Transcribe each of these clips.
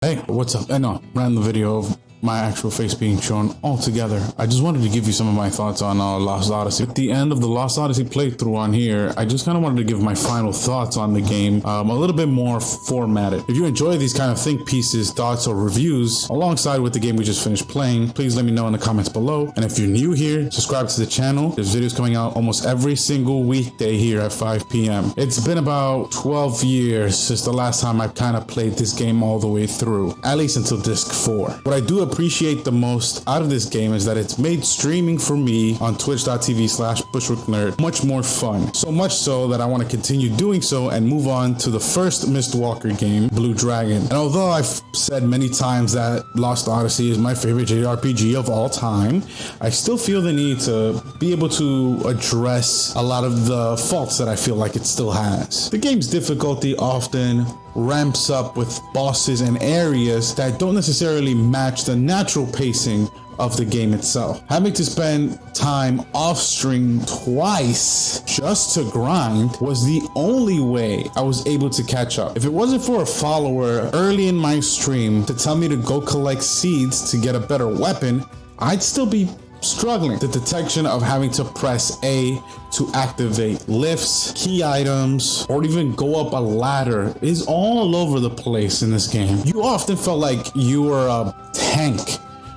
Hey, what's up? I know, random video of my actual face being shown all together. I just wanted to give you some of my thoughts on Lost Odyssey. At the end of the Lost Odyssey playthrough on here, I just kind of wanted to give my final thoughts on the game, a little bit more formatted. If you enjoy these kind of think pieces, thoughts, or reviews alongside with the game we just finished playing, please let me know in the comments below. And if you're new here, subscribe to the channel. There's videos coming out almost every single weekday here at 5 p.m. It's been about 12 years since the last time I've kind of played this game all the way through, at least until disc 4. What I do appreciate the most out of this game is that it's made streaming for me on twitch.tv/BushwickNerd much more fun. So much so that I want to continue doing so and move on to the first Mistwalker game, Blue Dragon. And although I've said many times that Lost Odyssey is my favorite JRPG of all time, I still feel the need to be able to address a lot of the faults that I feel like it still has. The game's difficulty often ramps up with bosses and areas that don't necessarily match the natural pacing of the game itself. Having to spend time off stream twice just to grind was the only way I was able to catch up. If it wasn't for a follower early in my stream to tell me to go collect seeds to get a better weapon, I'd still be struggling. The detection of having to press A to activate lifts, key items, or even go up a ladder is all over the place in this game. You often felt like you were a tank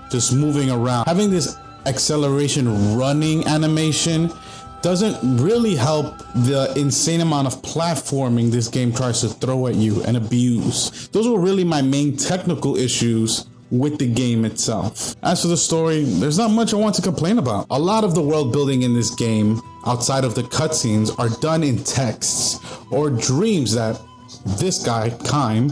just moving around. Having this acceleration running animation doesn't really help the insane amount of platforming this game tries to throw at you and abuse. Those were really my main technical issues with the game itself. As for the story, there's not much I want to complain about. A lot of the world building in this game, outside of the cutscenes, are done in texts or dreams that this guy, Kaim,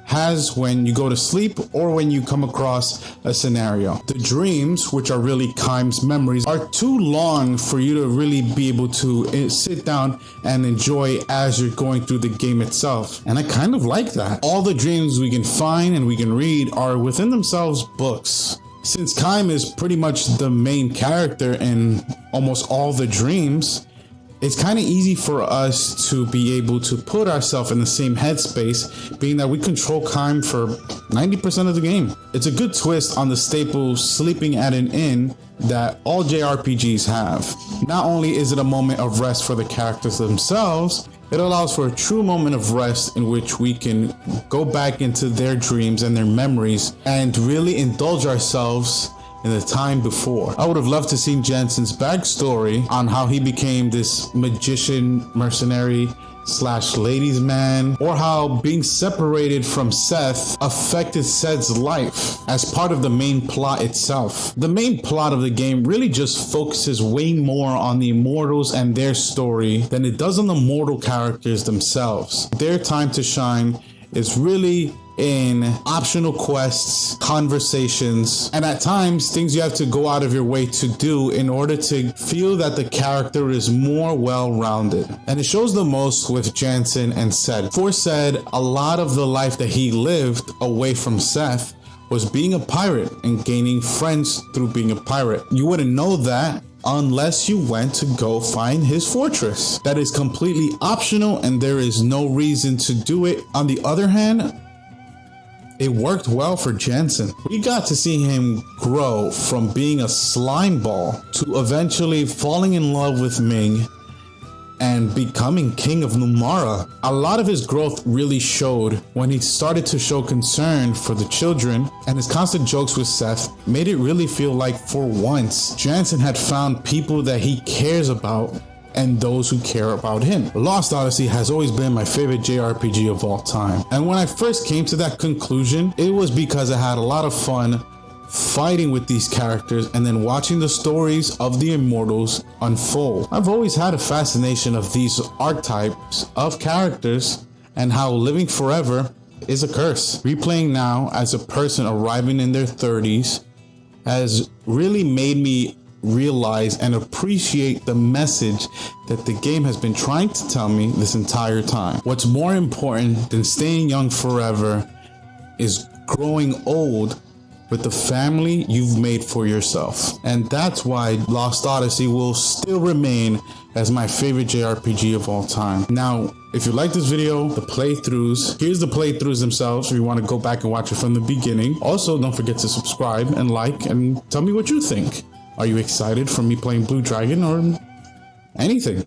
has when you go to sleep or when you come across a scenario. The dreams, which are really Kaim's memories, are too long for you to really be able to sit down and enjoy as you're going through the game itself. And I kind of like that. All the dreams we can find and we can read are within themselves books. Since Kaim is pretty much the main character in almost all the dreams, it's kind of easy for us to be able to put ourselves in the same headspace, being that we control Kaim for 90% of the game. It's a good twist on the staple sleeping at an inn that all JRPGs have. Not only is it a moment of rest for the characters themselves, it allows for a true moment of rest in which we can go back into their dreams and their memories and really indulge ourselves in the time before. I would have loved to see Jensen's backstory on how he became this magician, mercenary / ladies man, or how being separated from Seth affected Seth's life as part of the main plot itself. The main plot of the game really just focuses way more on the immortals and their story than it does on the mortal characters themselves. Their time to shine is really in optional quests, conversations, and at times things you have to go out of your way to do in order to feel that the character is more well-rounded. And it shows the most with Jansen and Seth. For Seth, a lot of the life that he lived away from Seth was being a pirate and gaining friends through being a pirate. You wouldn't know that unless you went to go find his fortress. That is completely optional and there is no reason to do it. On the other hand, it worked well for Jensen. We got to see him grow from being a slime ball to eventually falling in love with Ming and becoming king of Numara. A lot of his growth really showed when he started to show concern for the children, and his constant jokes with Seth made it really feel like for once Jensen had found people that he cares about and those who care about him. Lost Odyssey has always been my favorite JRPG of all time. And when I first came to that conclusion, it was because I had a lot of fun fighting with these characters and then watching the stories of the immortals unfold. I've always had a fascination of these archetypes of characters and how living forever is a curse. Replaying now as a person arriving in their 30s has really made me realize and appreciate the message that the game has been trying to tell me this entire time. What's more important than staying young forever is growing old with the family you've made for yourself. And that's why Lost Odyssey will still remain as my favorite JRPG of all time. Now, If you like this video, the playthroughs, here's the playthroughs themselves if you want to go back and watch it from the beginning. Also, don't forget to subscribe and like and tell me what you think. Are you excited for me playing Blue Dragon or anything?